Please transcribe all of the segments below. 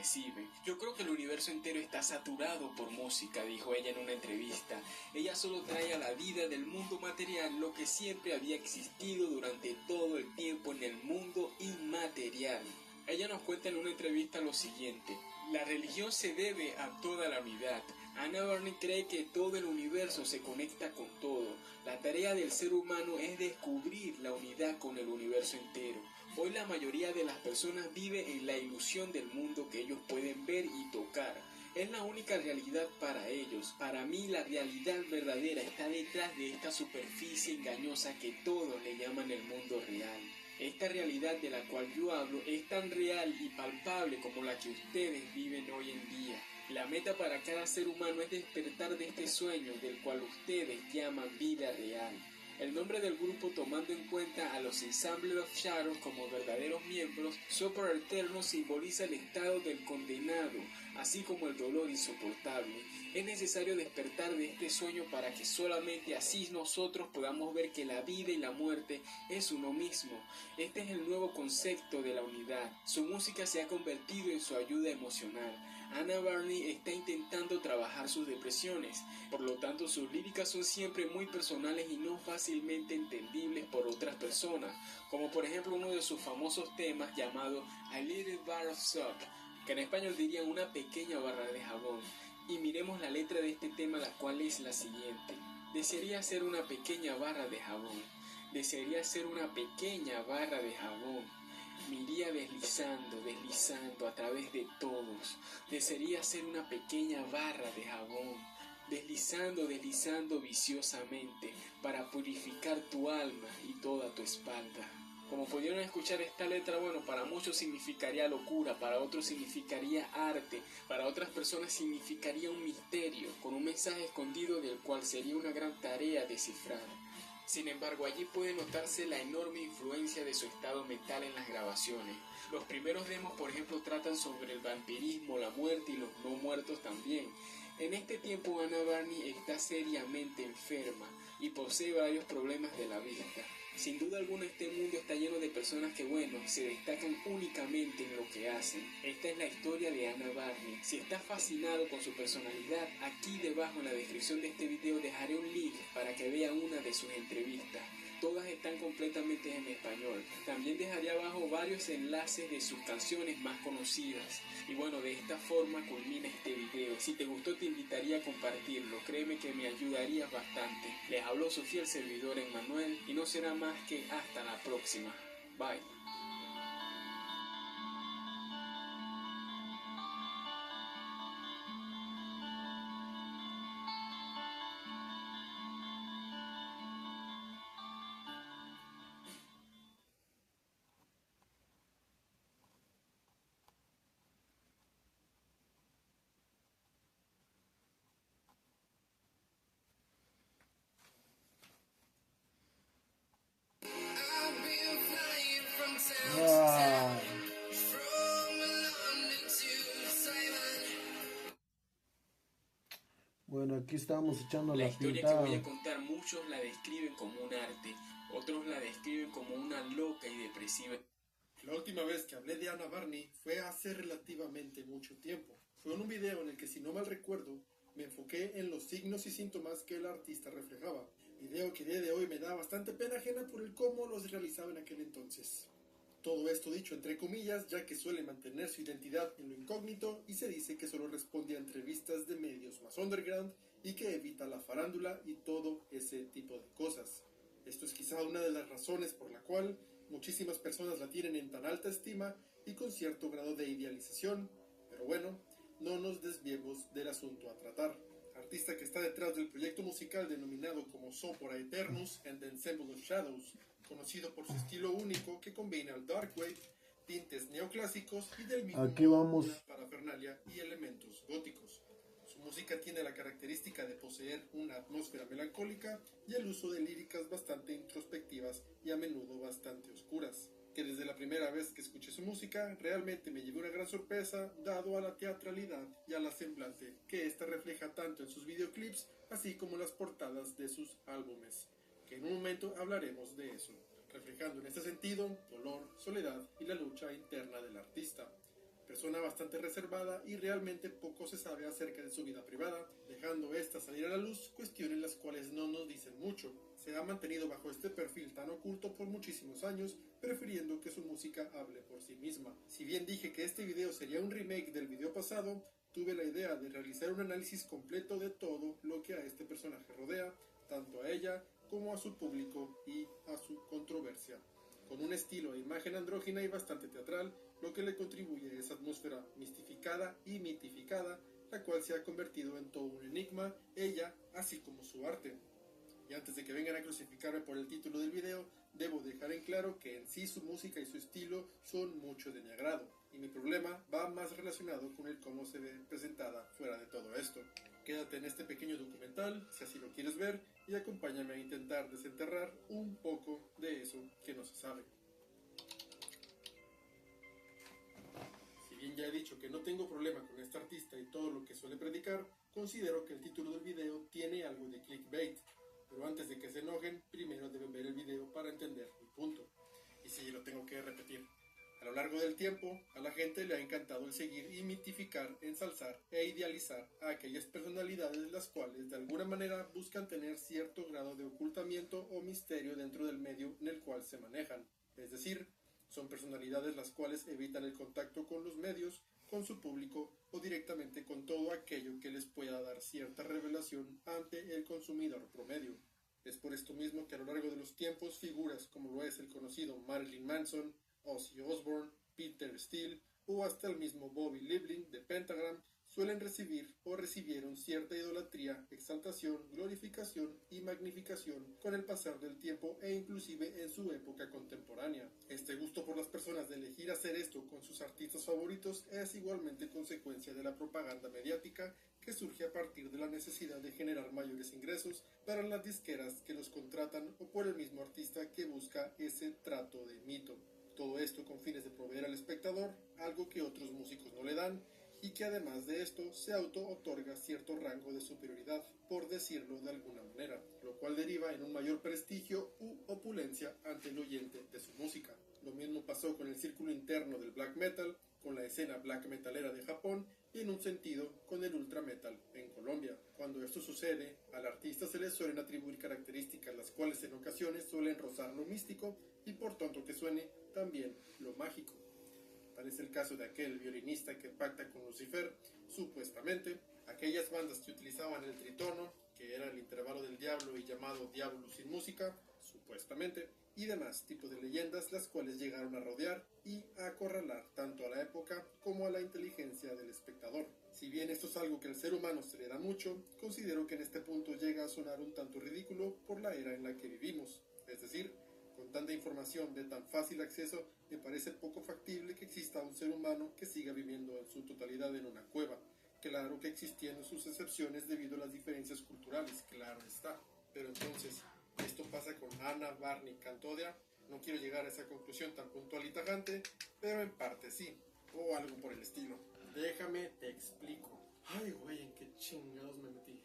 recibe. Yo creo que el universo entero está saturado por música, dijo ella en una entrevista. Ella solo trae a la vida del mundo material lo que siempre había existido durante todo el tiempo en el mundo inmaterial. Ella nos cuenta en una entrevista lo siguiente: la religión se debe a toda la unidad. Anna Barney cree que todo el universo se conecta con todo. La tarea del ser humano es descubrir la unidad con el universo entero. Hoy la mayoría de las personas vive en la ilusión del mundo que ellos pueden ver y tocar. Es la única realidad para ellos. Para mí la realidad verdadera está detrás de esta superficie engañosa que todos le llaman el mundo real. Esta realidad de la cual yo hablo es tan real y palpable como la que ustedes viven hoy en día. La meta para cada ser humano es despertar de este sueño del cual ustedes llaman vida real. El nombre del grupo, tomando en cuenta a los Ensemble of Shadows como verdaderos miembros, Sopor Eterno simboliza el estado del condenado, así como el dolor insoportable. Es necesario despertar de este sueño para que solamente así nosotros podamos ver que la vida y la muerte es uno mismo. Este es el nuevo concepto de la unidad. Su música se ha convertido en su ayuda emocional. Anna Barney está intentando trabajar sus depresiones, por lo tanto sus líricas son siempre muy personales y no fácilmente entendibles por otras personas, como por ejemplo uno de sus famosos temas llamado A Little Bar of Soap, que en español dirían una pequeña barra de jabón. Y miremos la letra de este tema, la cual es la siguiente: desearía ser una pequeña barra de jabón, desearía ser una pequeña barra de jabón. Me iría deslizando, deslizando a través de todos. Desearía ser una pequeña barra de jabón, deslizando, deslizando viciosamente para purificar tu alma y toda tu espalda. Como pudieron escuchar esta letra, bueno, para muchos significaría locura, para otros significaría arte, para otras personas significaría un misterio, con un mensaje escondido del cual sería una gran tarea descifrar. Sin embargo, allí puede notarse la enorme influencia de su estado mental en las grabaciones. Los primeros demos, por ejemplo, tratan sobre el vampirismo, la muerte y los no muertos también. En este tiempo, Anna Barney está seriamente enferma y posee varios problemas de la vista. Sin duda alguna, este mundo está lleno de personas que, bueno, se destacan únicamente en lo que hacen. Esta es la historia de Anna Barney. Si estás fascinado con su personalidad, aquí debajo en la descripción de este video dejaré un link para que vean una de sus entrevistas. Todas están completamente en español. También dejaré abajo varios enlaces de sus canciones más conocidas. Y bueno, de esta forma culmina este video. Si te gustó, te invitaría a compartirlo. Créeme que me ayudarías bastante. Les habló su fiel servidor Emmanuel y no será más que hasta la próxima. Bye. Ah, bueno, aquí estamos echando La la historia pintada. que voy a contar, muchos la describen como un arte, otros la describen como una loca y depresiva. La última vez que hablé de Anna Barney fue hace relativamente mucho tiempo. Fue en un video en el que, si no mal recuerdo, me enfoqué en los signos y síntomas que el artista reflejaba. Video que a día de hoy me da bastante pena ajena por el cómo los realizaba en aquel entonces. Todo esto dicho entre comillas, ya que suele mantener su identidad en lo incógnito y se dice que solo responde a entrevistas de medios más underground y que evita la farándula y todo ese tipo de cosas. Esto es quizá una de las razones por la cual muchísimas personas la tienen en tan alta estima y con cierto grado de idealización, pero bueno, no nos desviemos del asunto a tratar. Artista que está detrás del proyecto musical denominado como Sopor Aeternus and the Ensemble of Shadows, conocido por su estilo único que combina el dark wave, tintes neoclásicos y del mismo Aquí vamos. una parafernalia y elementos góticos. Su música tiene la característica de poseer una atmósfera melancólica y el uso de líricas bastante introspectivas y a menudo bastante oscuras, que desde la primera vez que escuché su música realmente me llevé una gran sorpresa dado a la teatralidad y a la semblante que ésta refleja tanto en sus videoclips así como en las portadas de sus álbumes, que en un momento hablaremos de eso, reflejando en este sentido dolor, soledad y la lucha interna del artista. persona bastante reservada y realmente poco se sabe acerca de su vida privada, dejando esta salir a la luz cuestiones las cuales no nos dicen mucho. Se ha mantenido bajo este perfil tan oculto por muchísimos años, prefiriendo que su música hable por sí misma. Si bien dije que este video sería un remake del video pasado, tuve la idea de realizar un análisis completo de todo lo que a este personaje rodea, tanto a ella como a su público y a su controversia, con un estilo e imagen andrógina y bastante teatral, lo que le contribuye a esa atmósfera mistificada y mitificada, la cual se ha convertido en todo un enigma, ella, así como su arte. Y antes de que vengan a crucificarme por el título del video, debo dejar en claro que en sí su música y su estilo son mucho de mi agrado, y mi problema va más relacionado con el cómo se ve presentada fuera de todo esto. Quédate en este pequeño documental, si así lo quieres ver, y acompáñame a intentar desenterrar un poco de eso que no se sabe. Si bien ya he dicho que no tengo problema con este artista y todo lo que suele predicar, considero que el título del video tiene algo de clickbait. Pero antes de que se enojen, primero deben ver el video para entender mi punto. Y sí, lo tengo que repetir. A lo largo del tiempo, a la gente le ha encantado el seguir y mitificar, ensalzar e idealizar a aquellas personalidades las cuales de alguna manera buscan tener cierto grado de ocultamiento o misterio dentro del medio en el cual se manejan. Es decir, son personalidades las cuales evitan el contacto con los medios, con su público o directamente con todo aquello que les pueda dar cierta revelación ante el consumidor promedio. Es por esto mismo que a lo largo de los tiempos figuras como lo es el conocido Marilyn Manson, Ozzy Osbourne, Peter Steele o hasta el mismo Bobby Liebling de Pentagram suelen recibir o recibieron cierta idolatría, exaltación, glorificación y magnificación con el pasar del tiempo e inclusive en su época contemporánea. Este gusto por las personas de elegir hacer esto con sus artistas favoritos es igualmente consecuencia de la propaganda mediática que surge a partir de la necesidad de generar mayores ingresos para las disqueras que los contratan o por el mismo artista que busca ese trato de mito. Todo esto con fines de proveer al espectador algo que otros músicos no le dan y que además de esto se auto-otorga cierto rango de superioridad, por decirlo de alguna manera, lo cual deriva en un mayor prestigio u opulencia ante el oyente de su música. Lo mismo pasó con el círculo interno del black metal, con la escena black metalera de Japón y en un sentido con el ultra metal en Colombia. Cuando esto sucede, al artista se le suelen atribuir características las cuales en ocasiones suelen rozar lo místico y por tonto que suene, también lo mágico. Tal es el caso de aquel violinista que pacta con Lucifer, supuestamente, aquellas bandas que utilizaban el tritono, que era el intervalo del diablo y llamado diablo sin música, supuestamente, y demás tipos de leyendas las cuales llegaron a rodear y a acorralar tanto a la época como a la inteligencia del espectador. Si bien esto es algo que al ser humano se le da mucho, considero que en este punto llega a sonar un tanto ridículo por la era en la que vivimos, es decir, con tanta información de tan fácil acceso, me parece poco factible que exista un ser humano que siga viviendo en su totalidad en una cueva. Claro que existiendo sus excepciones debido a las diferencias culturales, claro está. Pero entonces, ¿esto pasa con Ana Barney Cantodia? No quiero llegar a esa conclusión tan puntual y tajante, pero en parte sí, o algo por el estilo. Déjame te explico. Ay, güey, ¿en qué chingados me metí?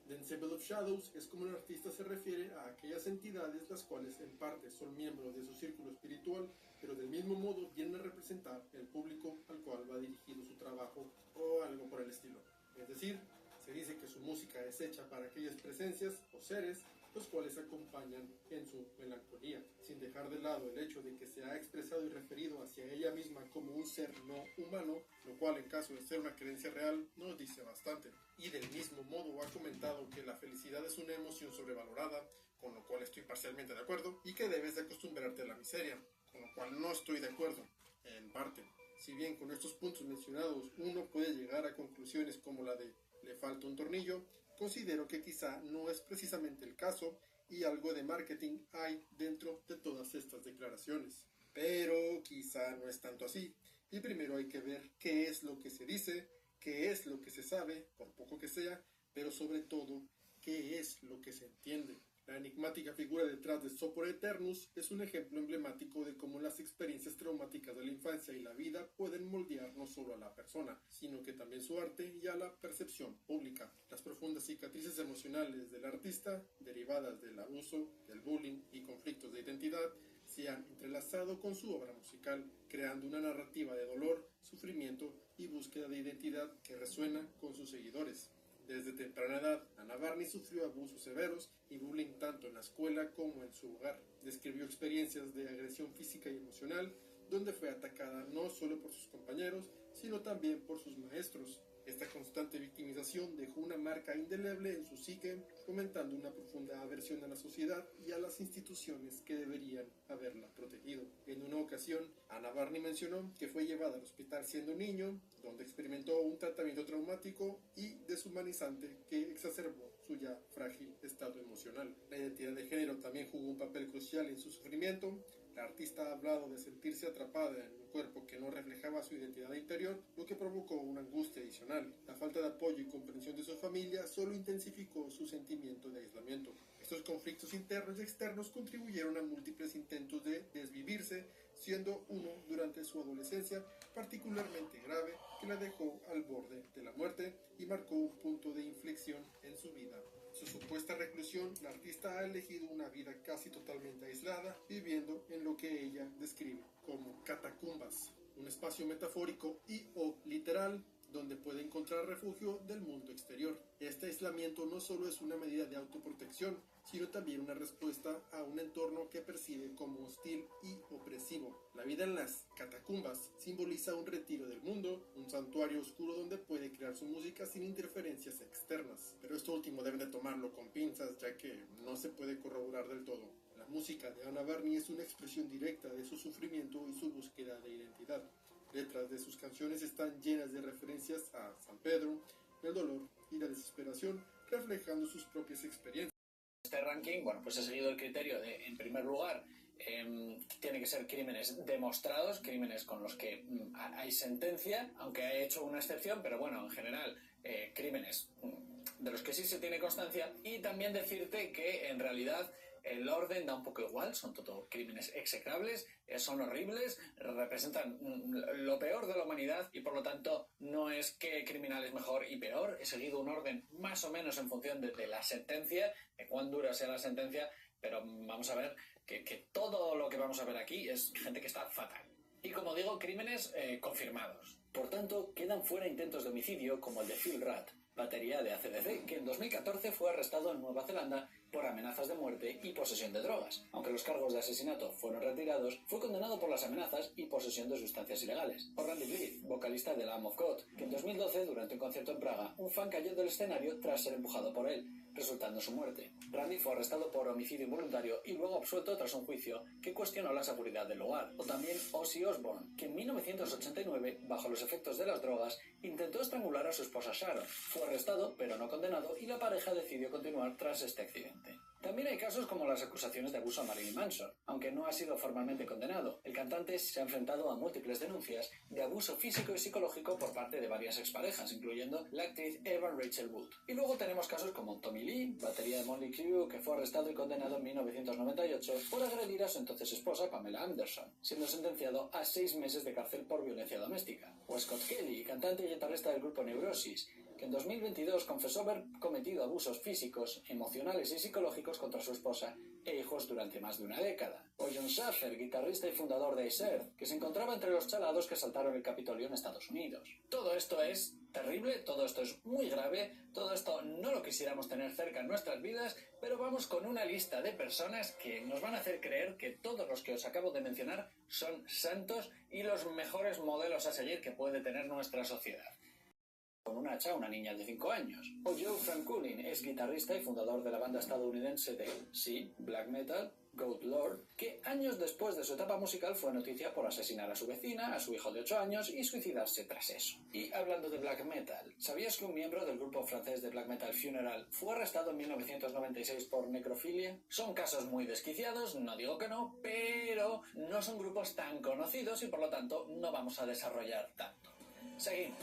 The Ensemble of Shadows es como el artista se refiere a aquellas entidades las cuales en parte son miembros de su círculo espiritual, pero del mismo modo vienen a representar el público al cual va dirigido su trabajo o algo por el estilo. Es decir, se dice que su música es hecha para aquellas presencias o seres los cuales acompañan en su melancolía, sin dejar de lado el hecho de que se ha expresado y referido hacia ella misma como un ser no humano, lo cual en caso de ser una creencia real nos dice bastante. Y del mismo modo ha comentado que la felicidad es una emoción sobrevalorada, con lo cual estoy parcialmente de acuerdo, y que debes de acostumbrarte a la miseria, con lo cual no estoy de acuerdo, en parte. Si bien con estos puntos mencionados uno puede llegar a conclusiones como la de le falta un tornillo, considero que quizá no es precisamente el caso y algo de marketing hay dentro de todas estas declaraciones. Pero quizá no es tanto así, y primero hay que ver qué es lo que se dice, qué es lo que se sabe, por poco que sea, pero sobre todo, qué es lo que se entiende. La enigmática figura detrás de Sopor Eternus es un ejemplo emblemático de cómo las experiencias traumáticas de la infancia y la vida pueden moldear no solo a la persona, sino que también su arte y a la percepción pública. Las profundas cicatrices emocionales del artista, derivadas del abuso, del bullying y conflictos de identidad, se han entrelazado con su obra musical, creando una narrativa de dolor, sufrimiento y búsqueda de identidad que resuena con sus seguidores. Desde temprana edad, Ana Barney sufrió abusos severos y bullying tanto en la escuela como en su hogar. Describió experiencias de agresión física y emocional, donde fue atacada no solo por sus compañeros, sino también por sus maestros. Esta constante victimización dejó una marca indeleble en su psique, fomentando una profunda aversión a la sociedad y a las instituciones que deberían haberla protegido. En una ocasión, Ana Barney mencionó que fue llevada al hospital siendo niño, donde experimentó un tratamiento traumático y deshumanizante que exacerbó su ya frágil estado emocional. La identidad de género también jugó un papel crucial en su sufrimiento. La artista ha hablado de sentirse atrapada en un cuerpo que no reflejaba su identidad interior, lo que provocó una angustia adicional. La falta de apoyo y comprensión de su familia solo intensificó su sentimiento de aislamiento. Estos conflictos internos y externos contribuyeron a múltiples intentos de desvivirse, siendo uno durante su adolescencia particularmente grave que la dejó al borde de la muerte y marcó un punto de inflexión en su vida. Su supuesta reclusión, la artista ha elegido una vida casi totalmente aislada, viviendo en lo que ella describe como catacumbas, un espacio metafórico y o literal donde puede encontrar refugio del mundo exterior. Este aislamiento no solo es una medida de autoprotección, sino también una respuesta a un entorno que percibe como hostil y opresivo. La vida en las catacumbas simboliza un retiro del mundo, un santuario oscuro donde puede crear su música sin interferencias externas. Pero esto último deben de tomarlo con pinzas, ya que no se puede corroborar del todo. La música de Ana Barney es una expresión directa de su sufrimiento y su búsqueda de identidad. Letras de sus canciones están llenas de referencias a San Pedro, el dolor y la desesperación, reflejando sus propias experiencias. Este ranking, bueno, pues he seguido el criterio de, en primer lugar, tiene que ser crímenes demostrados, crímenes con los que hay sentencia, aunque he hecho una excepción, pero bueno, en general, crímenes de los que sí se tiene constancia, y también decirte que en realidad el orden da un poco igual, son todo crímenes execrables, son horribles, representan lo peor de la humanidad y por lo tanto no es que criminal es mejor y peor. He seguido un orden más o menos en función de la sentencia, de cuán dura sea la sentencia, pero vamos a ver que todo lo que vamos a ver aquí es gente que está fatal. Y como digo, crímenes confirmados. Por tanto, quedan fuera intentos de homicidio como el de Phil Rudd, batería de AC/DC, que en 2014 fue arrestado en Nueva Zelanda por amenazas de muerte y posesión de drogas. Aunque los cargos de asesinato fueron retirados, fue condenado por las amenazas y posesión de sustancias ilegales. O Randy Blythe, vocalista de Lamb of God, que en 2012, durante un concierto en Praga, un fan cayó del escenario tras ser empujado por él, resultando en su muerte. Randy fue arrestado por homicidio involuntario y luego absuelto tras un juicio que cuestionó la seguridad del lugar. O también Ozzy Osbourne, que en 1989, bajo los efectos de las drogas, intentó estrangular a su esposa Sharon. Fue arrestado, pero no condenado, y la pareja decidió continuar tras este accidente. También hay casos como las acusaciones de abuso a Marilyn Manson. Aunque no ha sido formalmente condenado, el cantante se ha enfrentado a múltiples denuncias de abuso físico y psicológico por parte de varias exparejas, incluyendo la actriz Evan Rachel Wood. Y luego tenemos casos como Tommy Lee, batería de Motley Crue, que fue arrestado y condenado en 1998 por agredir a su entonces esposa Pamela Anderson, siendo sentenciado a 6 meses de cárcel por violencia doméstica. O Scott Kelly, cantante y guitarrista del grupo Neurosis, que en 2022 confesó haber cometido abusos físicos, emocionales y psicológicos contra su esposa e hijos durante más de una década. O Jon Schaffer, guitarrista y fundador de Acer, que se encontraba entre los chalados que asaltaron el Capitolio en Estados Unidos. Todo esto es terrible, todo esto es muy grave, todo esto no lo quisiéramos tener cerca en nuestras vidas, pero vamos con una lista de personas que nos van a hacer creer que todos los que os acabo de mencionar son santos y los mejores modelos a seguir que puede tener nuestra sociedad. Con un hacha a una niña de 5 años. O Joe Franculin, es guitarrista y fundador de la banda estadounidense de, sí, black metal, Goat Lord, que años después de su etapa musical fue noticia por asesinar a su vecina, a su hijo de 8 años y suicidarse tras eso. Y hablando de black metal, ¿sabías que un miembro del grupo francés de black metal Funeral fue arrestado en 1996 por necrofilia? Son casos muy desquiciados, no digo que no, pero no son grupos tan conocidos y por lo tanto no vamos a desarrollar tanto. Seguimos.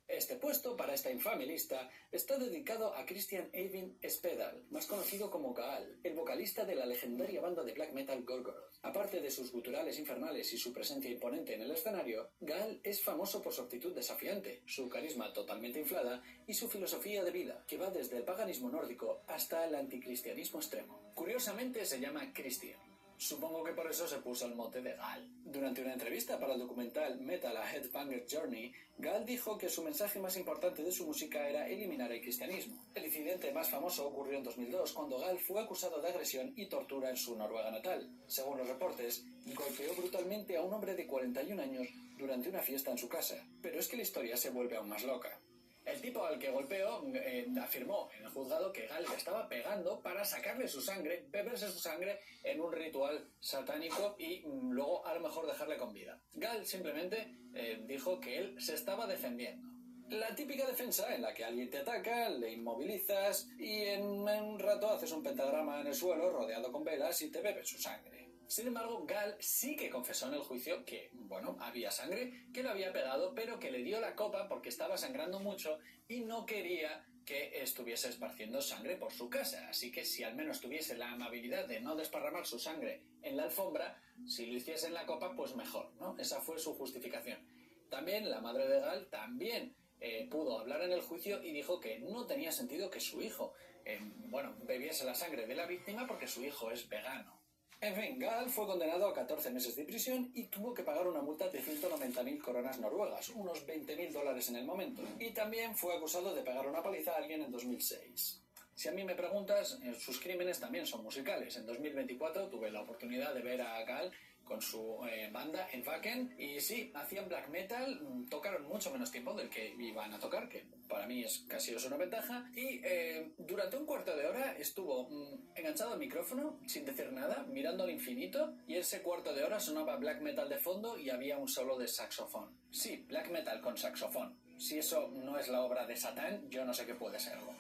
Este puesto para esta infame lista está dedicado a Christian Eivind Spedal, más conocido como Gaal, el vocalista de la legendaria banda de black metal Gorgoroth. Aparte de sus guturales infernales y su presencia imponente en el escenario, Gaal es famoso por su actitud desafiante, su carisma totalmente inflada y su filosofía de vida, que va desde el paganismo nórdico hasta el anticristianismo extremo. Curiosamente se llama Christian. Supongo que por eso se puso el mote de Gaal. Durante una entrevista para el documental Metal a Headbanger Journey, Gaal dijo que su mensaje más importante de su música era eliminar el cristianismo. El incidente más famoso ocurrió en 2002, cuando Gaal fue acusado de agresión y tortura en su Noruega natal. Según los reportes, golpeó brutalmente a un hombre de 41 años durante una fiesta en su casa. Pero es que la historia se vuelve aún más loca. El tipo al que golpeó afirmó en el juzgado que Gaal le estaba pegando para sacarle su sangre, beberse su sangre en un ritual satánico y luego a lo mejor dejarle con vida. Gaal simplemente dijo que él se estaba defendiendo. La típica defensa en la que alguien te ataca, le inmovilizas y en un rato haces un pentagrama en el suelo rodeado con velas y te bebes su sangre. Sin embargo, Gaal sí que confesó en el juicio que, había sangre, que lo había pegado, pero que le dio la copa porque estaba sangrando mucho y no quería que estuviese esparciendo sangre por su casa. Así que si al menos tuviese la amabilidad de no desparramar su sangre en la alfombra, si lo hiciese en la copa, pues mejor, ¿no? Esa fue su justificación. También la madre de Gaal pudo hablar en el juicio y dijo que no tenía sentido que su hijo, bebiese la sangre de la víctima porque su hijo es vegano. En fin, Gaal fue condenado a 14 meses de prisión y tuvo que pagar una multa de 190.000 coronas noruegas, unos $20.000 en el momento. Y también fue acusado de pegar una paliza a alguien en 2006. Si a mí me preguntas, sus crímenes también son musicales. En 2024 tuve la oportunidad de ver a Gaal con su banda en Wacken y sí, hacían black metal, tocaron mucho menos tiempo del que iban a tocar, que para mí casi es una ventaja, y durante un cuarto de hora estuvo enganchado al micrófono sin decir nada, mirando al infinito, y ese cuarto de hora sonaba black metal de fondo y había un solo de saxofón. Sí, black metal con saxofón. Si eso no es la obra de Satán, yo no sé qué puede serlo.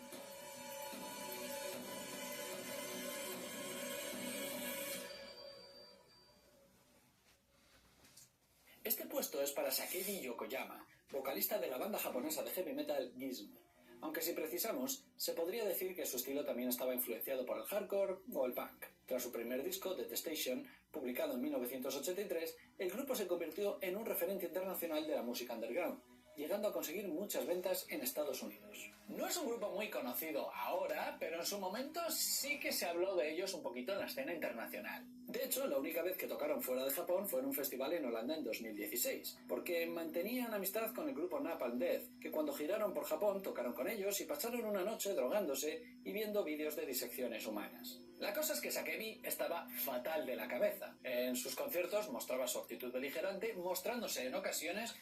Este puesto es para Sakedi Yokoyama, vocalista de la banda japonesa de heavy metal GISM. Aunque si precisamos, se podría decir que su estilo también estaba influenciado por el hardcore o el punk. Tras su primer disco, Detestation, publicado en 1983, el grupo se convirtió en un referente internacional de la música underground, llegando a conseguir muchas ventas en Estados Unidos. No es un grupo muy conocido ahora, pero en su momento sí que se habló de ellos un poquito en la escena internacional. De hecho, la única vez que tocaron fuera de Japón fue en un festival en Holanda en 2016, porque mantenían amistad con el grupo Napalm Death, que cuando giraron por Japón tocaron con ellos y pasaron una noche drogándose y viendo vídeos de disecciones humanas. La cosa es que Sakedi estaba fatal de la cabeza. En sus conciertos mostraba su actitud beligerante, mostrándose en ocasiones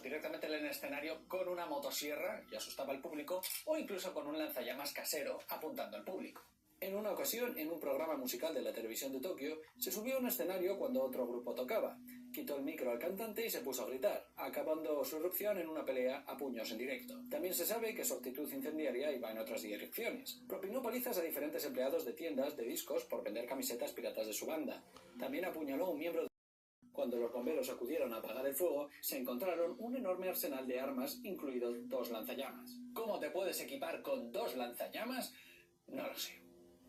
directamente en el escenario con una motosierra y asustaba al público, o incluso con un lanzallamas casero apuntando al público. En una ocasión, en un programa musical de la televisión de Tokio, se subió a un escenario cuando otro grupo tocaba. Quitó el micro al cantante y se puso a gritar, acabando su erupción en una pelea a puños en directo. También se sabe que su actitud incendiaria iba en otras direcciones. Propinó palizas a diferentes empleados de tiendas de discos por vender camisetas piratas de su banda. También apuñaló a un miembro de... Cuando los bomberos acudieron a apagar el fuego, se encontraron un enorme arsenal de armas, incluidos 2 lanzallamas. ¿Cómo te puedes equipar con 2 lanzallamas? No lo sé.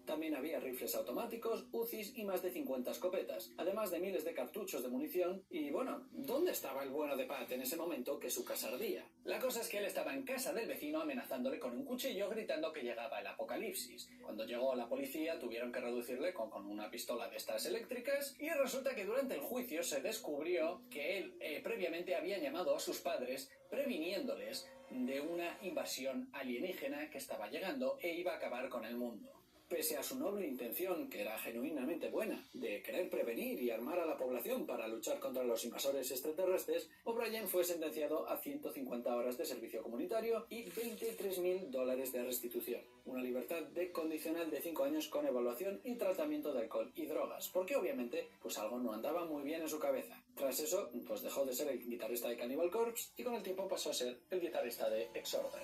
También había rifles automáticos, UCIs y más de 50 escopetas, además de miles de cartuchos de munición. Y ¿dónde estaba el bueno de Pat en ese momento que su casa ardía? La cosa es que él estaba en casa del vecino amenazándole con un cuchillo, gritando que llegaba el apocalipsis. Cuando llegó la policía tuvieron que reducirle con una pistola de estas eléctricas, y resulta que durante el juicio se descubrió que él previamente había llamado a sus padres previniéndoles de una invasión alienígena que estaba llegando e iba a acabar con el mundo. Pese a su noble intención, que era genuinamente buena, de querer prevenir y armar a la población para luchar contra los invasores extraterrestres, O'Brien fue sentenciado a 150 horas de servicio comunitario y $23.000 de restitución. Una libertad condicional de 5 años con evaluación y tratamiento de alcohol y drogas, porque obviamente algo no andaba muy bien en su cabeza. Tras eso, dejó de ser el guitarrista de Cannibal Corpse y con el tiempo pasó a ser el guitarrista de Exorder.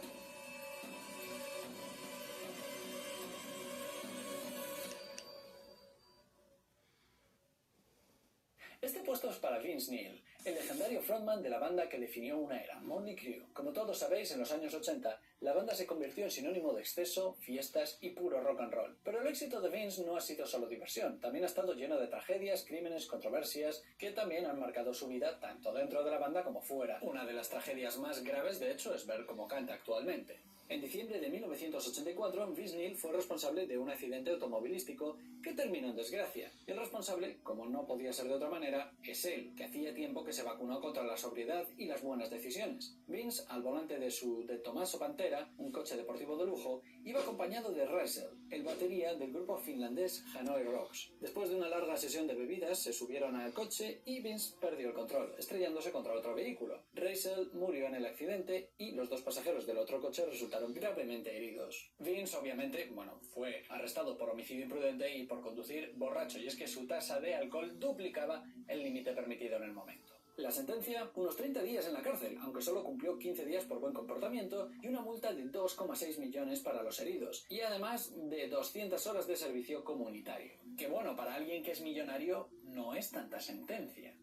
Este puesto es para Vince Neil, el legendario frontman de la banda que definió una era, Mötley Crüe. Como todos sabéis, en los años 80, la banda se convirtió en sinónimo de exceso, fiestas y puro rock and roll. Pero el éxito de Vince no ha sido solo diversión, también ha estado lleno de tragedias, crímenes, controversias, que también han marcado su vida tanto dentro de la banda como fuera. Una de las tragedias más graves, de hecho, es ver cómo canta actualmente. En diciembre de 1984, Vince Neil fue responsable de un accidente automovilístico que terminó en desgracia. Y el responsable, como no podía ser de otra manera, es él, que hacía tiempo que se vacunó contra la sobriedad y las buenas decisiones. Vince, al volante de su De Tomaso Pantera, un coche deportivo de lujo, iba acompañado de Raisel, el batería del grupo finlandés Hanoi Rocks. Después de una larga sesión de bebidas, se subieron al coche y Vince perdió el control, estrellándose contra otro vehículo. Raisel murió en el accidente y los dos pasajeros del otro coche resultaron gravemente heridos. Vince, obviamente, fue arrestado por homicidio imprudente y por conducir borracho, y es que su tasa de alcohol duplicaba el límite permitido en el momento. La sentencia, unos 30 días en la cárcel, aunque solo cumplió 15 días por buen comportamiento y una multa de 2,6 millones para los heridos, y además de 200 horas de servicio comunitario. Que bueno, para alguien que es millonario no es tanta sentencia.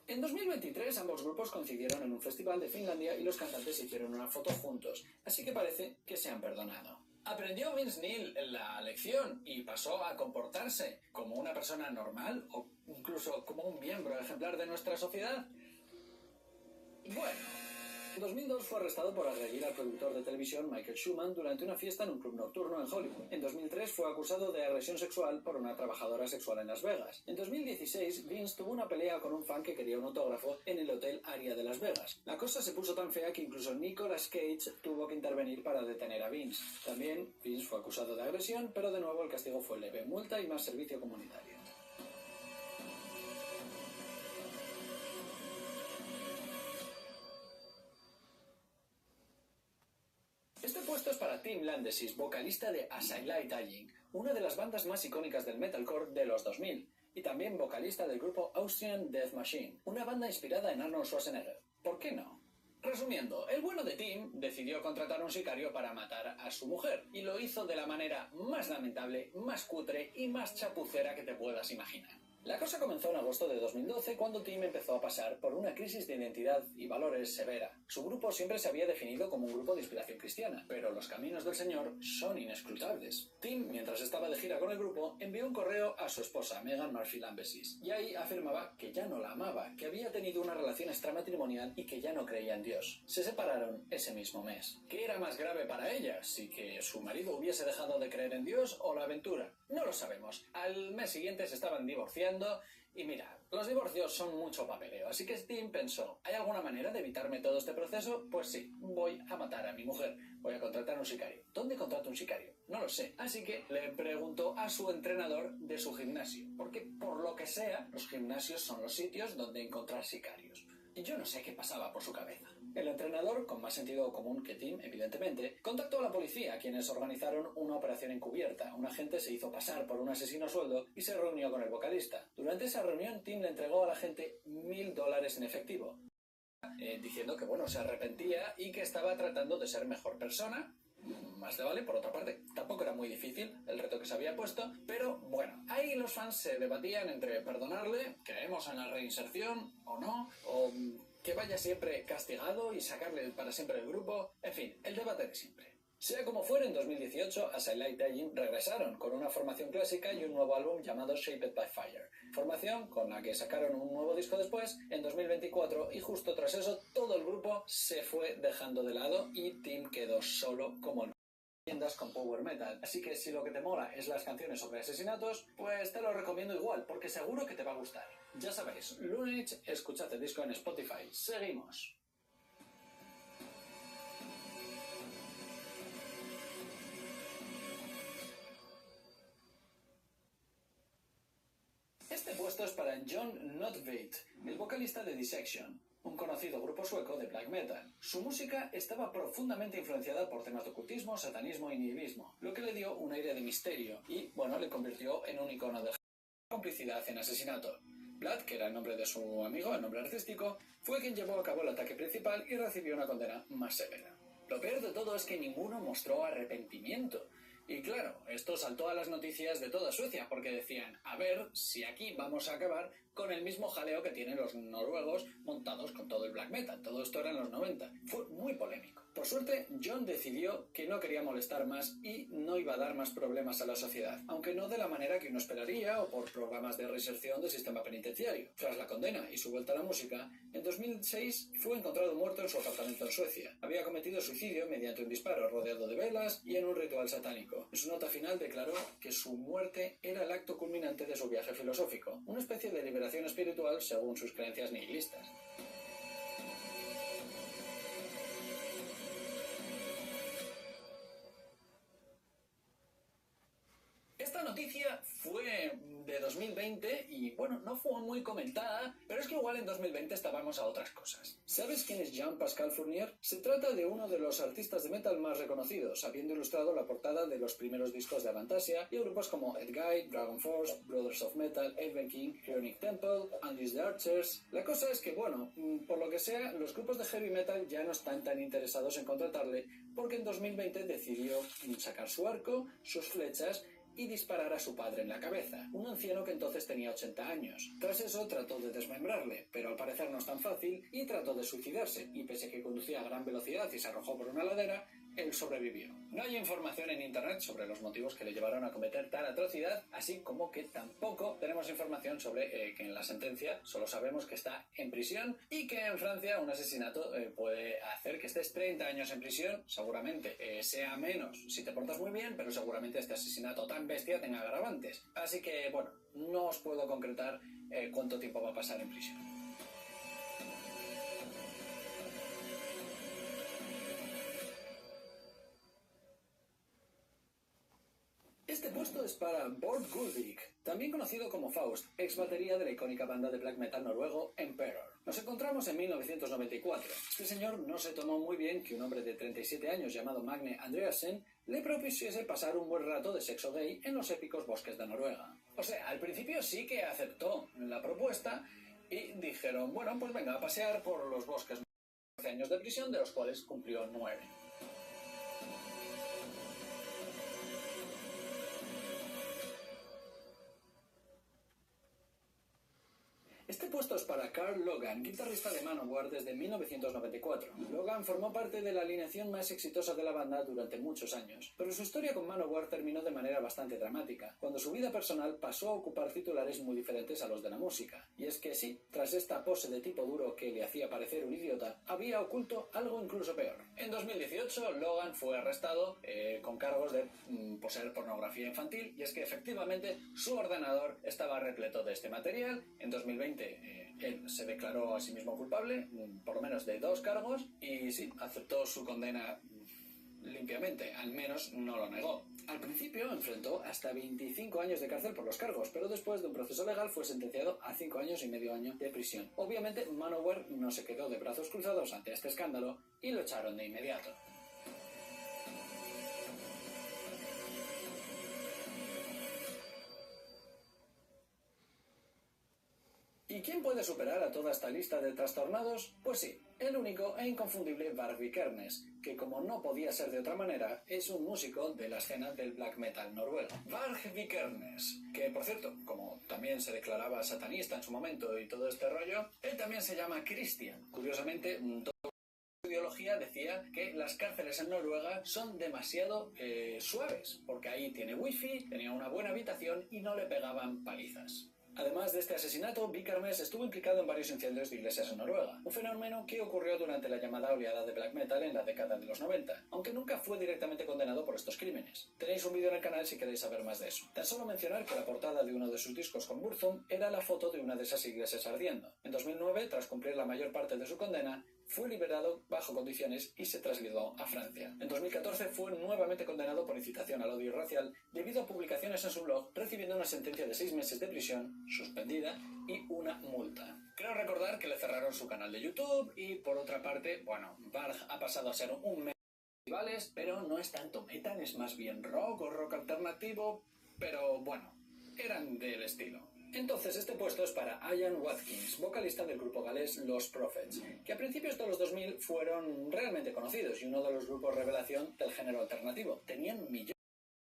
En 2023 ambos grupos coincidieron en un festival de Finlandia y los cantantes hicieron una foto juntos, así que parece que se han perdonado. ¿Aprendió Vince Neil la lección y pasó a comportarse como una persona normal o incluso como un miembro ejemplar de nuestra sociedad? Bueno, en 2002 fue arrestado por agredir al productor de televisión Michael Schumann durante una fiesta en un club nocturno en Hollywood. En 2003 fue acusado de agresión sexual por una trabajadora sexual en Las Vegas. En 2016, Vince tuvo una pelea con un fan que quería un autógrafo en el Hotel Aria de Las Vegas. La cosa se puso tan fea que incluso Nicolas Cage tuvo que intervenir para detener a Vince. También Vince fue acusado de agresión, pero de nuevo el castigo fue leve, multa y más servicio comunitario. Este puesto es para Tim Landesis, vocalista de As I Lay Dying, una de las bandas más icónicas del metalcore de los 2000, y también vocalista del grupo Austrian Death Machine, una banda inspirada en Arnold Schwarzenegger. ¿Por qué no? Resumiendo, el bueno de Tim decidió contratar a un sicario para matar a su mujer, y lo hizo de la manera más lamentable, más cutre y más chapucera que te puedas imaginar. La cosa comenzó en agosto de 2012 cuando Tim empezó a pasar por una crisis de identidad y valores severa. Su grupo siempre se había definido como un grupo de inspiración cristiana, pero los caminos del Señor son inescrutables. Tim, mientras estaba de gira con el grupo, envió un correo a su esposa, Megan Murphy Lambesis, y ahí afirmaba que ya no la amaba, que había tenido una relación extramatrimonial y que ya no creía en Dios. Se separaron ese mismo mes. ¿Qué era más grave para ella? ¿Si que su marido hubiese dejado de creer en Dios o la aventura? No lo sabemos. Al mes siguiente se estaban divorciando y mira, los divorcios son mucho papeleo, así que Tim pensó, ¿hay alguna manera de evitarme todo este proceso? Pues sí, voy a matar a mi mujer, voy a contratar a un sicario. ¿Dónde contrato un sicario? No lo sé, así que le preguntó a su entrenador de su gimnasio, porque por lo que sea, los gimnasios son los sitios donde encontrar sicarios. Y yo no sé qué pasaba por su cabeza. El entrenador, con más sentido común que Tim, evidentemente, contactó a la policía, quienes organizaron una operación encubierta. Un agente se hizo pasar por un asesino a sueldo y se reunió con el vocalista. Durante esa reunión, Tim le entregó a la gente $1,000 en efectivo, diciendo que, se arrepentía y que estaba tratando de ser mejor persona. Más le vale, por otra parte, tampoco era muy difícil el reto que se había puesto, pero ahí los fans se debatían entre perdonarle, creemos en la reinserción o no, o que vaya siempre castigado y sacarle para siempre del grupo, en fin, el debate de siempre. Sea como fuera, en 2018, As I Lay Dying regresaron con una formación clásica y un nuevo álbum llamado Shaped by Fire. Formación con la que sacaron un nuevo disco después, en 2024, y justo tras eso todo el grupo se fue dejando de lado y Tim quedó solo como el tiendas con power metal. Así que si lo que te mola es las canciones sobre asesinatos, pues te lo recomiendo igual, porque seguro que te va a gustar. Ya sabéis, Lunich, escuchad el disco en Spotify. Seguimos. Este puesto es para John Notveit, el vocalista de Dissection, un conocido grupo sueco de black metal. Su música estaba profundamente influenciada por temas de ocultismo, satanismo y nihilismo, lo que le dio un aire de misterio y, le convirtió en un icono de complicidad en asesinato. Vlad, que era el nombre de su amigo, el nombre artístico, fue quien llevó a cabo el ataque principal y recibió una condena más severa. Lo peor de todo es que ninguno mostró arrepentimiento. Y claro, esto saltó a las noticias de toda Suecia porque decían, a ver si aquí vamos a acabar con el mismo jaleo que tienen los noruegos montados con todo el black metal. Todo esto era en los 90. Fue muy polémico. Por suerte, John decidió que no quería molestar más y no iba a dar más problemas a la sociedad, aunque no de la manera que uno esperaría o por programas de reinserción del sistema penitenciario. Tras la condena y su vuelta a la música, en 2006 fue encontrado muerto en su apartamento en Suecia. Había cometido suicidio mediante un disparo rodeado de velas y en un ritual satánico. En su nota final declaró que su muerte era el acto culminante de su viaje filosófico, una especie de liberación espiritual según sus creencias nihilistas. Esta noticia fue de 2020 y, bueno, no fue muy comentada, pero es que igual en 2020 estábamos a otras cosas. ¿Sabes quién es Jean-Pascal Fournier? Se trata de uno de los artistas de metal más reconocidos, habiendo ilustrado la portada de los primeros discos de Avantasia y grupos como Edguy, Dragon Force, Brothers of Metal, Elven King, Chronic Temple, Unleash the Archers... La cosa es que, bueno, por lo que sea, los grupos de heavy metal ya no están tan interesados en contratarle porque en 2020 decidió sacar su arco, sus flechas y disparar a su padre en la cabeza, un anciano que entonces tenía 80 años. Tras eso trató de desmembrarle, pero al parecer no es tan fácil y trató de suicidarse, y pese a que conducía a gran velocidad y se arrojó por una ladera, él sobrevivió. No hay información en internet sobre los motivos que le llevaron a cometer tal atrocidad, así como que tampoco tenemos información sobre que en la sentencia solo sabemos que está en prisión y que en Francia un asesinato puede hacer que estés 30 años en prisión, seguramente sea menos si te portas muy bien, pero seguramente este asesinato tan bestia tenga agravantes. Así que, bueno, no os puedo concretar cuánto tiempo va a pasar en prisión. Este puesto es para Bård Gulvik, también conocido como Faust, ex batería de la icónica banda de black metal noruego Emperor. Nos encontramos en 1994. Este señor no se tomó muy bien que un hombre de 37 años llamado Magne Andreasen le propusiese pasar un buen rato de sexo gay en los épicos bosques de Noruega. O sea, al principio sí que aceptó la propuesta y dijeron, bueno, pues venga a pasear por los bosques. 12 años de prisión, de los cuales cumplió 9. Este puesto es para Carl Logan, guitarrista de Manowar desde 1994. Logan formó parte de la alineación más exitosa de la banda durante muchos años, pero su historia con Manowar terminó de manera bastante dramática, cuando su vida personal pasó a ocupar titulares muy diferentes a los de la música. Y es que sí, tras esta pose de tipo duro que le hacía parecer un idiota, había oculto algo incluso peor. En 2018, Logan fue arrestado con cargos de poseer pornografía infantil, y es que efectivamente su ordenador estaba repleto de este material. En 2020 él se declaró a sí mismo culpable, por lo menos de 2 cargos, y sí, aceptó su condena limpiamente, al menos no lo negó. Al principio enfrentó hasta 25 años de cárcel por los cargos, pero después de un proceso legal fue sentenciado a 5 años y medio de prisión. Obviamente Manowar no se quedó de brazos cruzados ante este escándalo y lo echaron de inmediato. ¿Y quién puede superar a toda esta lista de trastornados? Pues sí, el único e inconfundible Varg Vikernes, que como no podía ser de otra manera, es un músico de la escena del black metal noruego. Varg Vikernes, que por cierto, como también se declaraba satanista en su momento y todo este rollo, él también se llama Christian. Curiosamente, toda su ideología decía que las cárceles en Noruega son demasiado suaves, porque ahí tiene wifi, tenía una buena habitación y no le pegaban palizas. Además de este asesinato, Vikernes estuvo implicado en varios incendios de iglesias en Noruega, un fenómeno que ocurrió durante la llamada oleada de black metal en la década de los 90, aunque nunca fue directamente condenado por estos crímenes. Tenéis un vídeo en el canal si queréis saber más de eso. Tan solo mencionar que la portada de uno de sus discos con Burzum era la foto de una de esas iglesias ardiendo. En 2009, tras cumplir la mayor parte de su condena, fue liberado bajo condiciones y se trasladó a Francia. En 2014 fue nuevamente condenado por incitación al odio racial debido a publicaciones en su blog, recibiendo una sentencia de 6 meses de prisión, suspendida, y una multa. Creo recordar que le cerraron su canal de YouTube y, por otra parte, bueno, Varg ha pasado a ser un festivales, pero no es tanto metal, es más bien rock o rock alternativo, pero bueno, eran del estilo. Entonces este puesto es para Ian Watkins, vocalista del grupo galés Los Prophets, que a principios de los 2000 fueron realmente conocidos y uno de los grupos revelación del género alternativo. Tenían millones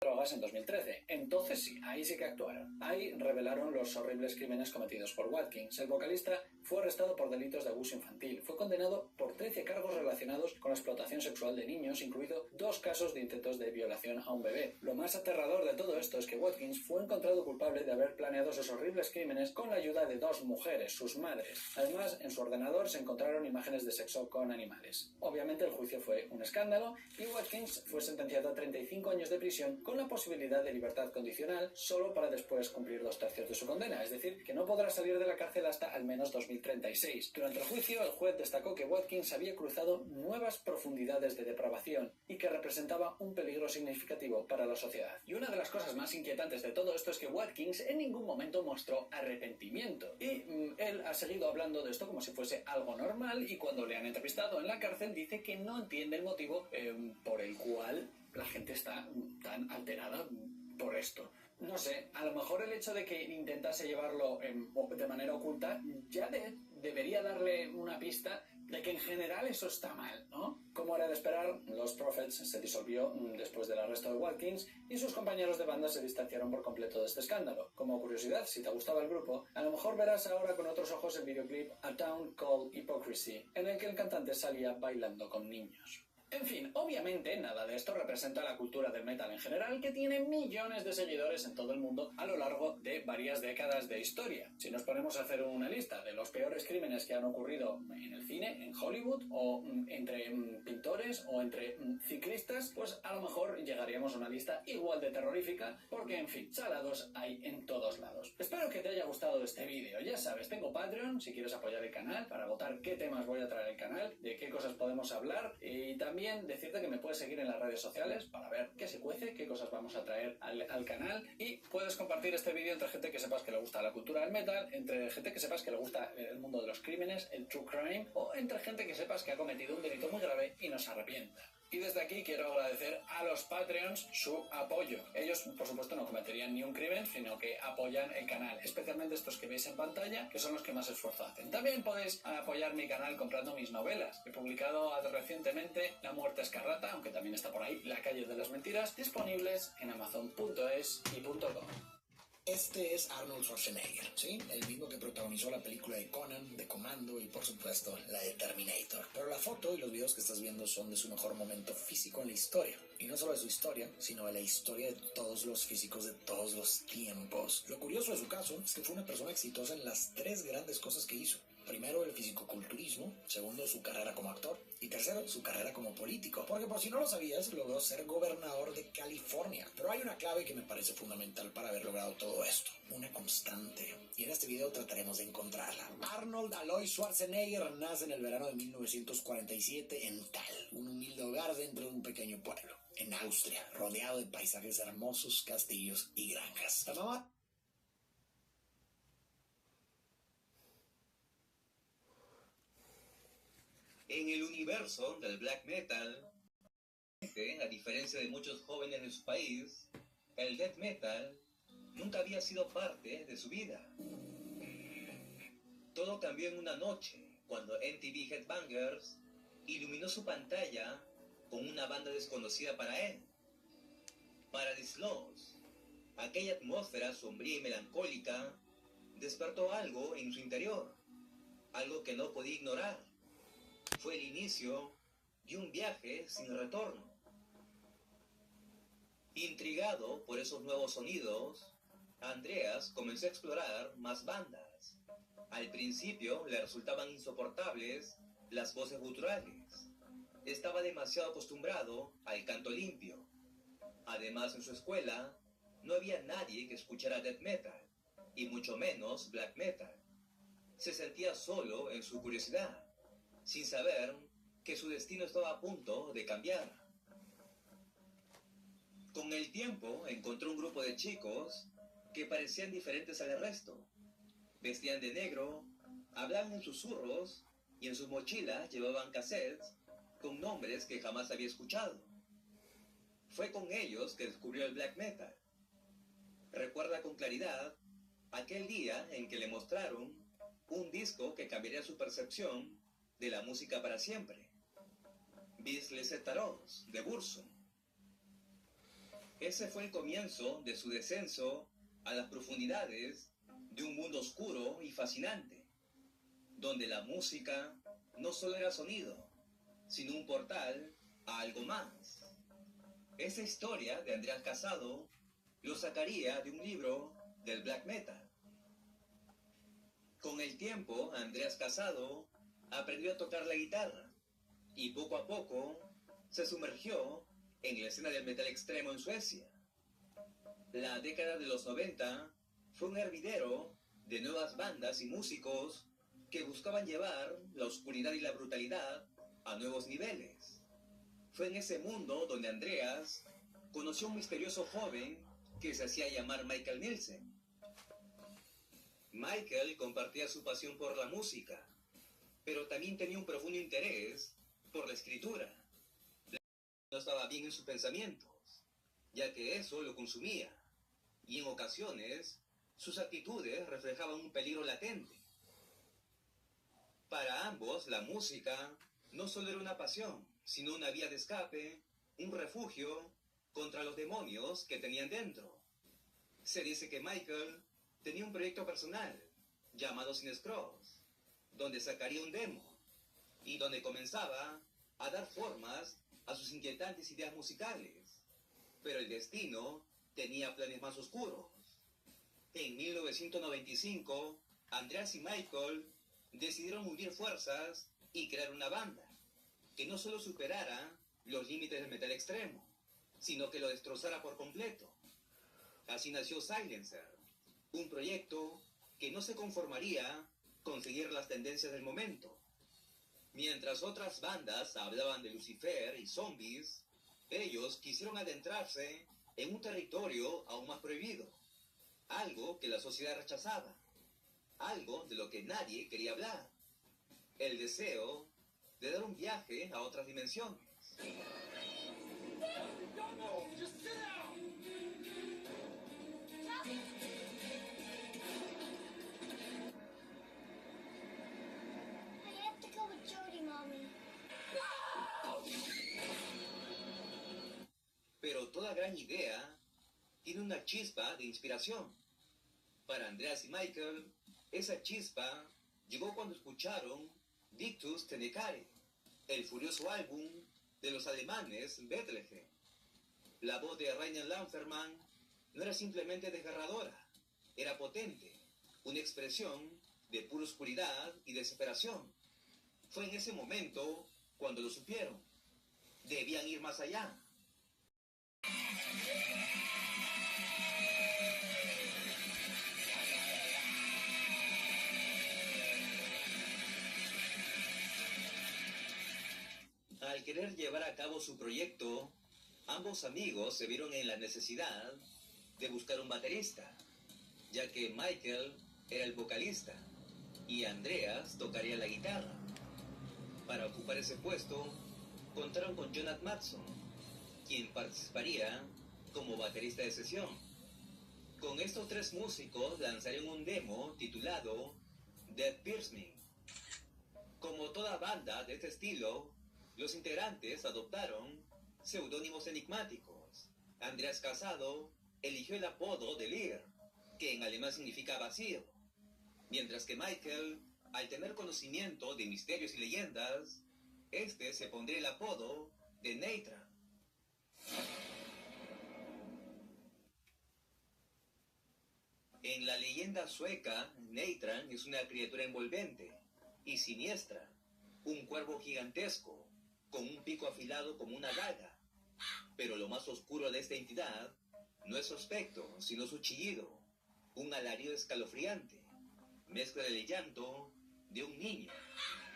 de drogas en 2013. Entonces sí, ahí sí que actuaron. Ahí revelaron los horribles crímenes cometidos por Watkins. El vocalista fue arrestado por delitos de abuso infantil. Fue condenado por 13 cargos relacionados con la explotación sexual de niños, incluido 2 casos de intentos de violación a un bebé. Lo más aterrador de todo esto es que Watkins fue encontrado culpable de haber planeado esos horribles crímenes con la ayuda de 2 mujeres, sus madres. Además, en su ordenador se encontraron imágenes de sexo con animales. Obviamente el juicio fue un escándalo y Watkins fue sentenciado a 35 años de prisión con la posibilidad de libertad condicional solo para después cumplir 2/3 de su condena, es decir, que no podrá salir de la cárcel hasta al menos 2036. Durante el juicio, el juez destacó que Watkins había cruzado nuevas profundidades de depravación y que representaba un peligro significativo para la sociedad. Y una de las cosas más inquietantes de todo esto es que Watkins en ningún momento mostró arrepentimiento y él ha seguido hablando de esto como si fuese algo normal, y cuando le han entrevistado en la cárcel dice que no entiende el motivo por el cual la gente está tan alterada por esto. No sé, a lo mejor el hecho de que intentase llevarlo de manera oculta ya debería darle una pista de que en general eso está mal, ¿no? Como era de esperar, Los Prophets se disolvió después del arresto de Watkins y sus compañeros de banda se distanciaron por completo de este escándalo. Como curiosidad, si te gustaba el grupo, a lo mejor verás ahora con otros ojos el videoclip A Town Called Hypocrisy, en el que el cantante salía bailando con niños. En fin, obviamente nada de esto representa la cultura del metal en general, que tiene millones de seguidores en todo el mundo a lo largo de varias décadas de historia. Si nos ponemos a hacer una lista de los peores crímenes que han ocurrido en el cine, en Hollywood, o entre pintores, o entre ciclistas, pues a lo mejor llegaríamos a una lista igual de terrorífica, porque en fin, salados hay en todos lados. Espero que te haya gustado este vídeo. Ya sabes, tengo Patreon, si quieres apoyar el canal, para votar qué temas voy a traer al canal, de qué cosas podemos hablar, y también decirte que me puedes seguir en las redes sociales para ver qué se cuece, qué cosas vamos a traer al canal, y puedes compartir este vídeo entre gente que sepas que le gusta la cultura del metal, entre gente que sepas que le gusta el mundo de los crímenes, el true crime, o entre gente que sepas que ha cometido un delito muy grave y no se arrepienta. Y desde aquí quiero agradecer a los Patreons su apoyo. Ellos, por supuesto, no cometerían ni un crimen, sino que apoyan el canal, especialmente estos que veis en pantalla, que son los que más esfuerzo hacen. También podéis apoyar mi canal comprando mis novelas. He publicado recientemente La Muerte Escarlata, aunque también está por ahí La Calle de las Mentiras, disponibles en Amazon.es y .com. Este es Arnold Schwarzenegger, ¿sí? El mismo que protagonizó la película de Conan, de Comando y, por supuesto, la de Terminator. Pero la foto y los videos que estás viendo son de su mejor momento físico en la historia. Y no solo de su historia, sino de la historia de todos los físicos de todos los tiempos. Lo curioso de su caso es que fue una persona exitosa en las 3 grandes cosas que hizo. Primero, el fisicoculturismo. Segundo, su carrera como actor. Y tercero, su carrera como político. Porque por si no lo sabías, logró ser gobernador de California. Pero hay una clave que me parece fundamental para haber logrado todo esto. Una constante. Y en este video trataremos de encontrarla. Arnold Alois Schwarzenegger nace en el verano de 1947 en Thal, un humilde hogar dentro de un pequeño pueblo, en Austria, rodeado de paisajes hermosos, castillos y granjas. La mamá... En el universo del black metal, a diferencia de muchos jóvenes de su país, el death metal nunca había sido parte de su vida. Todo cambió en una noche, cuando MTV Headbangers iluminó su pantalla con una banda desconocida para él, Paradise Lost. Aquella atmósfera sombría y melancólica despertó algo en su interior, algo que no podía ignorar. Fue el inicio de un viaje sin retorno. Intrigado por esos nuevos sonidos, Andreas comenzó a explorar más bandas. Al principio le resultaban insoportables las voces guturales. Estaba demasiado acostumbrado al canto limpio. Además, en su escuela no había nadie que escuchara death metal, y mucho menos black metal. Se sentía solo en su curiosidad, sin saber que su destino estaba a punto de cambiar. Con el tiempo encontró un grupo de chicos que parecían diferentes al resto. Vestían de negro, hablaban en susurros y en sus mochilas llevaban cassettes con nombres que jamás había escuchado. Fue con ellos que descubrió el black metal. Recuerda con claridad aquel día en que le mostraron un disco que cambiaría su percepción de la música para siempre. Bis les Taros, de Burzum. Ese fue el comienzo de su descenso a las profundidades de un mundo oscuro y fascinante, donde la música no solo era sonido, sino un portal a algo más. Esa historia de Andreas Casado lo sacaría de un libro del black metal. Con el tiempo, Andreas Casado aprendió a tocar la guitarra y poco a poco se sumergió en la escena del metal extremo en Suecia. La década de los 90 fue un hervidero de nuevas bandas y músicos que buscaban llevar la oscuridad y la brutalidad a nuevos niveles. Fue en ese mundo donde Andreas conoció a un misterioso joven que se hacía llamar Michael Nielsen. Michael compartía su pasión por la música, pero también tenía un profundo interés por la escritura. No estaba bien en sus pensamientos, ya que eso lo consumía, y en ocasiones sus actitudes reflejaban un peligro latente. Para ambos, la música no solo era una pasión, sino una vía de escape, un refugio contra los demonios que tenían dentro. Se dice que Michael tenía un proyecto personal llamado Sin Scrolls, donde sacaría un demo y donde comenzaba a dar formas a sus inquietantes ideas musicales. Pero el destino tenía planes más oscuros. En 1995, Andreas y Michael decidieron unir fuerzas y crear una banda que no solo superara los límites del metal extremo, sino que lo destrozara por completo. Así nació Silencer, un proyecto que no se conformaría con seguir las tendencias del momento. Mientras otras bandas hablaban de Lucifer y zombies, ellos quisieron adentrarse en un territorio aún más prohibido, algo que la sociedad rechazaba, algo de lo que nadie quería hablar, el deseo de dar un viaje a otras dimensiones. Pero toda gran idea tiene una chispa de inspiración. Para Andreas y Michael, esa chispa llegó cuando escucharon Dictus Tenecare, el furioso álbum de los alemanes Bethlehem. La voz de Rainer Lanfermann no era simplemente desgarradora, era potente, una expresión de pura oscuridad y desesperación. Fue en ese momento cuando lo supieron. Debían ir más allá. Al querer llevar a cabo su proyecto, ambos amigos se vieron en la necesidad de buscar un baterista, ya que Michael era el vocalista y Andreas tocaría la guitarra. Para ocupar ese puesto, contaron con Jonathan Matson, quien participaría como baterista de sesión. Con estos tres músicos lanzarían un demo titulado Dead Pierce Me. Como toda banda de este estilo, los integrantes adoptaron seudónimos enigmáticos. Andreas Casado eligió el apodo de Lear, que en alemán significa vacío, mientras que Michael, al tener conocimiento de misterios y leyendas, este se pondría el apodo de Neitra. En la leyenda sueca, Neitran es una criatura envolvente y siniestra, un cuervo gigantesco, con un pico afilado como una daga. Pero lo más oscuro de esta entidad no es su aspecto, sino su chillido, un alarido escalofriante, mezcla del llanto de un niño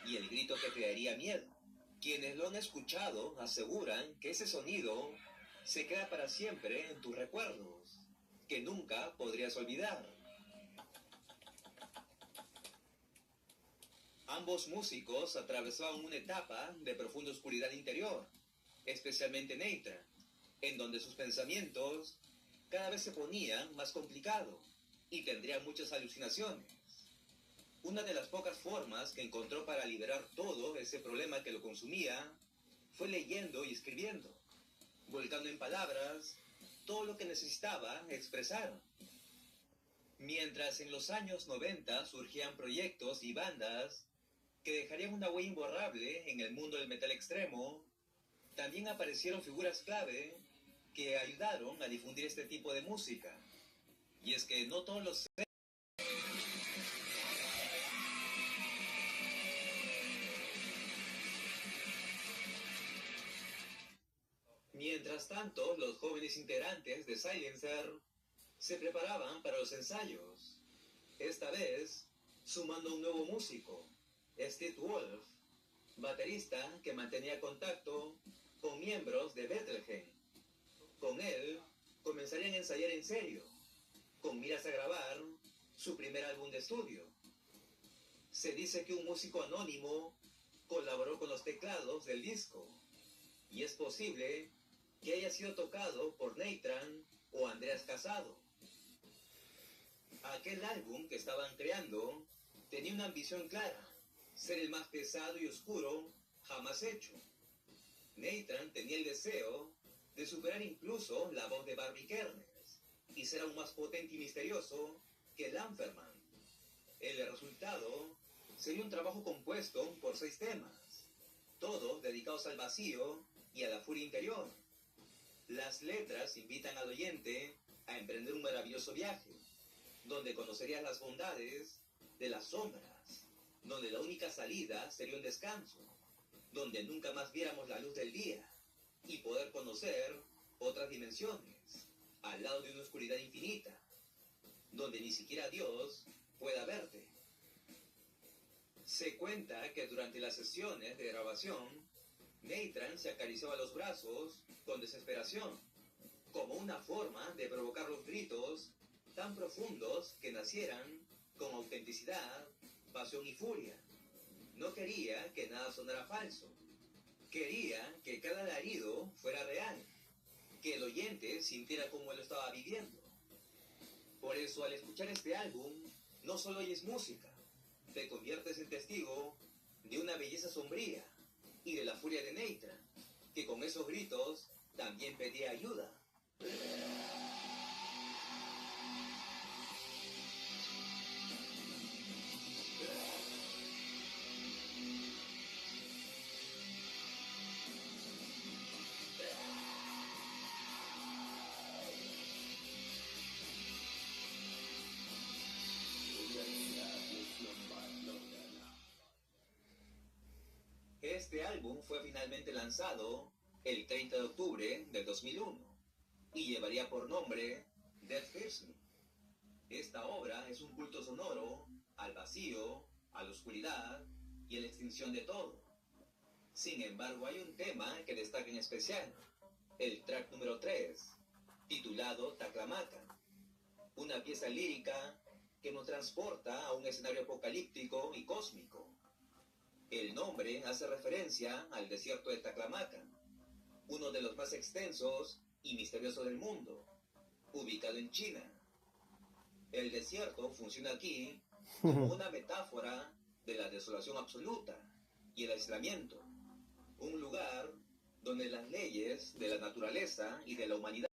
y el grito que crearía miedo. Quienes lo han escuchado aseguran que ese sonido se queda para siempre en tus recuerdos, que nunca podrías olvidar. Ambos músicos atravesaban una etapa de profunda oscuridad interior, especialmente Neitra, en donde sus pensamientos cada vez se ponían más complicados y tendrían muchas alucinaciones. Una de las pocas formas que encontró para liberar todo ese problema que lo consumía fue leyendo y escribiendo, volcando en palabras todo lo que necesitaba expresar. Mientras en los años 90 surgían proyectos y bandas que dejarían una huella imborrable en el mundo del metal extremo, también aparecieron figuras clave que ayudaron a difundir este tipo de música. Y es que no todos los... Mientras tanto, los jóvenes integrantes de Silencer se preparaban para los ensayos, esta vez sumando un nuevo músico, Steve Wolf, baterista que mantenía contacto con miembros de Bethlehem. Con él comenzarían a ensayar en serio, con miras a grabar su primer álbum de estudio. Se dice que un músico anónimo colaboró con los teclados del disco, y es posible que haya sido tocado por Nathan o Andreas Casado. Aquel álbum que estaban creando tenía una ambición clara: ser el más pesado y oscuro jamás hecho. Nathan tenía el deseo de superar incluso la voz de Barbie Kernes y ser aún más potente y misterioso que Lamperman. El resultado sería un trabajo compuesto por 6 temas, todos dedicados al vacío y a la furia interior. Las letras invitan al oyente a emprender un maravilloso viaje, donde conocerías las bondades de las sombras, donde la única salida sería un descanso, donde nunca más viéramos la luz del día y poder conocer otras dimensiones, al lado de una oscuridad infinita, donde ni siquiera Dios pueda verte. Se cuenta que durante las sesiones de grabación, Nathan se acariciaba los brazos con desesperación, como una forma de provocar los gritos tan profundos que nacieran con autenticidad, pasión y furia. No quería que nada sonara falso. Quería que cada alarido fuera real, que el oyente sintiera cómo él lo estaba viviendo. Por eso, al escuchar este álbum, no solo oyes música, te conviertes en testigo de una belleza sombría y de la furia de Nathan, que con esos gritos también pedía ayuda. Este álbum fue finalmente lanzado el 30 de octubre del 2001 y llevaría por nombre Death Hears Me. Esta obra es un culto sonoro al vacío, a la oscuridad y a la extinción de todo. Sin embargo, hay un tema que destaca en especial, el track número 3, titulado Taklamakan, una pieza lírica que nos transporta a un escenario apocalíptico y cósmico. El nombre hace referencia al desierto de Taklamakan, uno de los más extensos y misteriosos del mundo, ubicado en China. El desierto funciona aquí como una metáfora de la desolación absoluta y el aislamiento, un lugar donde las leyes de la naturaleza y de la humanidad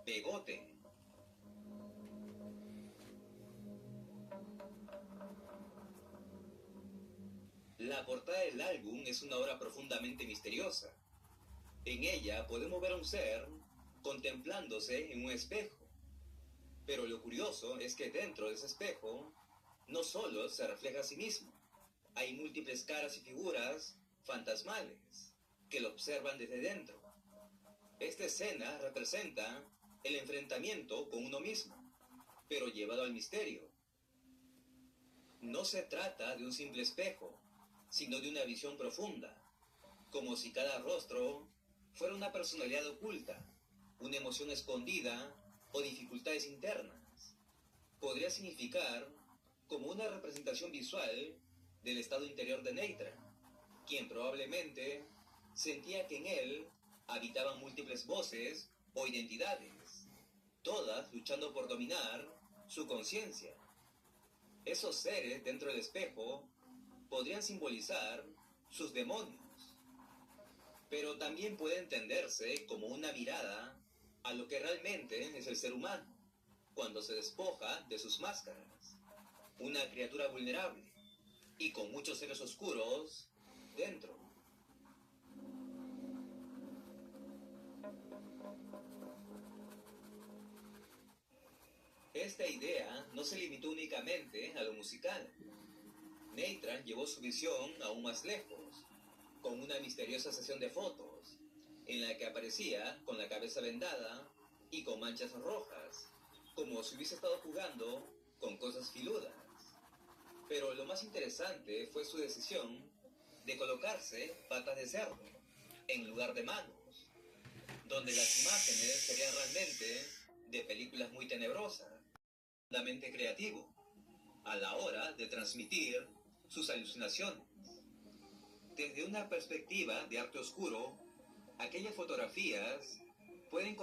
pegoten. La portada del álbum es una obra profundamente misteriosa. En ella podemos ver a un ser contemplándose en un espejo. Pero lo curioso es que dentro de ese espejo no solo se refleja a sí mismo, hay múltiples caras y figuras fantasmales que lo observan desde dentro. Esta escena representa el enfrentamiento con uno mismo, pero llevado al misterio. No se trata de un simple espejo, sino de una visión profunda, como si cada rostro fuera una personalidad oculta, una emoción escondida o dificultades internas. Podría significar como una representación visual del estado interior de Nathan, quien probablemente sentía que en él habitaban múltiples voces o identidades, todas luchando por dominar su conciencia. Esos seres dentro del espejo podrían simbolizar sus demonios, pero también puede entenderse como una mirada a lo que realmente es el ser humano, cuando se despoja de sus máscaras. Una criatura vulnerable y con muchos seres oscuros dentro. Esta idea no se limitó únicamente a lo musical. Neitran llevó su visión aún más lejos, con una misteriosa sesión de fotos, en la que aparecía con la cabeza vendada y con manchas rojas, como si hubiese estado jugando con cosas filudas. Pero lo más interesante fue su decisión de colocarse patas de cerdo en lugar de manos, donde las imágenes serían realmente de películas muy tenebrosas, profundamente creativo a la hora de transmitir sus alucinaciones. Desde una perspectiva de arte oscuro, aquellas fotografías pueden